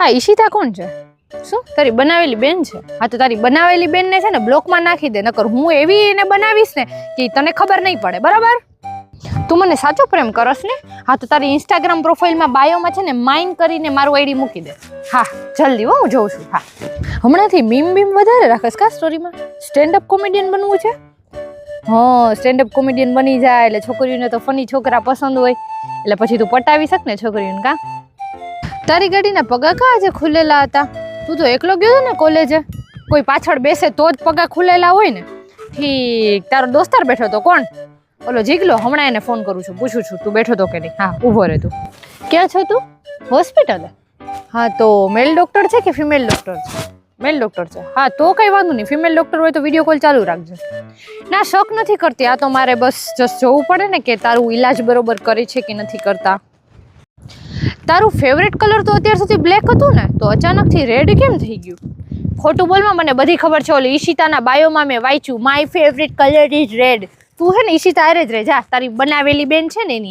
આ ઈશિતા કોણ છે? શું તારી બનાવેલી બેન છે? હા તો તારી બનાવેલી બેન ને છે ને બ્લોકમાં નાખી દે, નકર હું એવી એને બનાવીશ ને કે તને ખબર નહીં પડે, બરાબર? તું મને સાચો પ્રેમ કરસ ને? હા તો તારી ઇન્સ્ટાગ્રામ પ્રોફાઇલમાં બાયોમાં છે ને માઇન કરીને મારું આઈડી મૂકી દે. હા જલ્દી હો, હું જોઉં છું. હા હમણાંથી મીમ વધારે રાખસ કા સ્ટોરીમાં? સ્ટેન્ડઅપ કોમેડિયન બનવું છે? હા સ્ટેન્ડઅપ કોમેડિયન બની જાય એટલે છોકરીઓને તો ફની છોકરા પસંદ હોય, એટલે પછી તું પટાવી શક ને છોકરીઓને. કા તારી ગાડીના પગા કા આજે ખુલેલા હતા? તું તો એકલો ગયો ને કોલેજે? કોઈ પાછળ બેસે તો જ પગા ખુલેલા હોય ને. ઠીક, તારો દોસ્તાર બેઠો તો કોણ? ઓલો જીગલો. હમણાં એને ફોન કરું છું, પૂછું છું તું બેઠો તો કે નહીં. હા ઊભો રહે. તું ક્યાં છો? તું હોસ્પિટલે? હા તો મેલ ડોક્ટર છે કે ફિમેલ ડોક્ટર છે? મેલ ડોક્ટર છે. હા તો કઈ વાંધો નહીં, ફિમેલ ડોક્ટર હોય તો વિડીયો કોલ ચાલુ રાખજો. ના શક નથી કરતી, આ તો મારે બસ જસ્ટ જોવું પડે ને કે તારું ઈલાજ બરોબર કરે છે કે નથી કરતા. તારું ફેવરેટ કલર તો અત્યાર સુધી બ્લેક હતું ને, તો અચાનકથી રેડ કેમ થઈ ગયું? ખોટું બોલમાં, મને બધી ખબર છે. ઓલી ઈશિતાના બાયોમાં મેં વાંચ્યું my favourite colour is red. તું હે ને ઈશિતા હારે જ રહે જા, તારી બનાવેલી બેન છે ને એની.